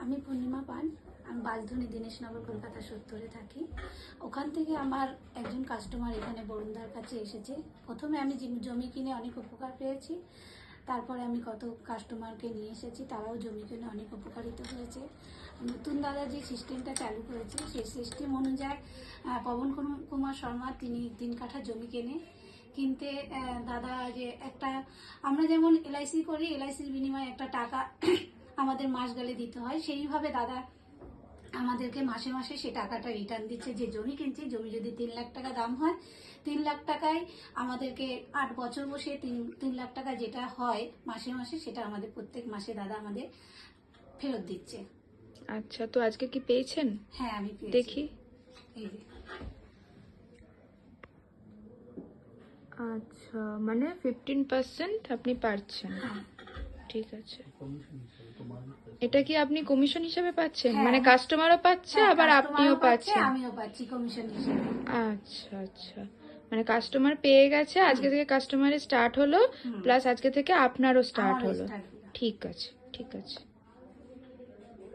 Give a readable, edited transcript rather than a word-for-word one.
আমি পূর্ণিমা পান, আমি বাসধনী দীনেশনগর কলকাতা 70-এ থাকি। ওখান থেকে আমার একজন কাস্টমার এখানে বরুণদার কাছে এসেছে। প্রথমে আমি জমি কিনে অনেক উপকার পেয়েছি, তারপরে আমি কত কাস্টমারকে নিয়ে এসেছি, তারাও জমি কিনে অনেক উপকারিত হয়েছে। নতুন দাদা যে সিস্টেমটা চালু করেছে সেই সিস্টেম অনুযায়ী পবন কুমার শর্মা তিনি 3 কাঠা জমি কিনতে দাদা যে একটা, আমরা যেমন এলআইসি করি, এলআইসির বিনিময়ে একটা টাকা আমাদের মাস গেলে দিতে হয়, সেইভাবে দাদা আমাদেরকে মাসে মাসে সে টাকাটা রিটার্ন দিচ্ছে। যে জমি কিনছি, জমি যদি 3 লাখ টাকা দাম হয়, 3 লাখ টাকায় আমাদেরকে 8 বছর বসে 3 লাখ টাকা যেটা হয় মাসে মাসে, সেটা আমাদের প্রত্যেক মাসে দাদা আমাদের ফেরত দিচ্ছে। আচ্ছা, তো আজকে কি পেয়েছেন? হ্যাঁ, আমি পেয়েছি। দেখি। এই যে। আচ্ছা, মানে 15% আপনি পাচ্ছেন। হ্যাঁ। ঠিক আছে। এটা কি আপনি কমিশন হিসেবে পাচ্ছেন? হ্যাঁ, মানে কাস্টমারও পাচ্ছে, হ্যাঁ, আবার আপনিও কাস্টমারও পাচ্ছে, পাচ্ছেন? আমিও পাচ্ছি কমিশন হিসেবে। আচ্ছা আচ্ছা, মানে কাস্টমার পেয়ে গেছে, আজকে থেকে কাস্টমারের স্টার্ট হলো, প্লাস আজকে থেকে আপনারও স্টার্ট আমারও হলো। start হলো। ঠিক আছে, ঠিক আছে।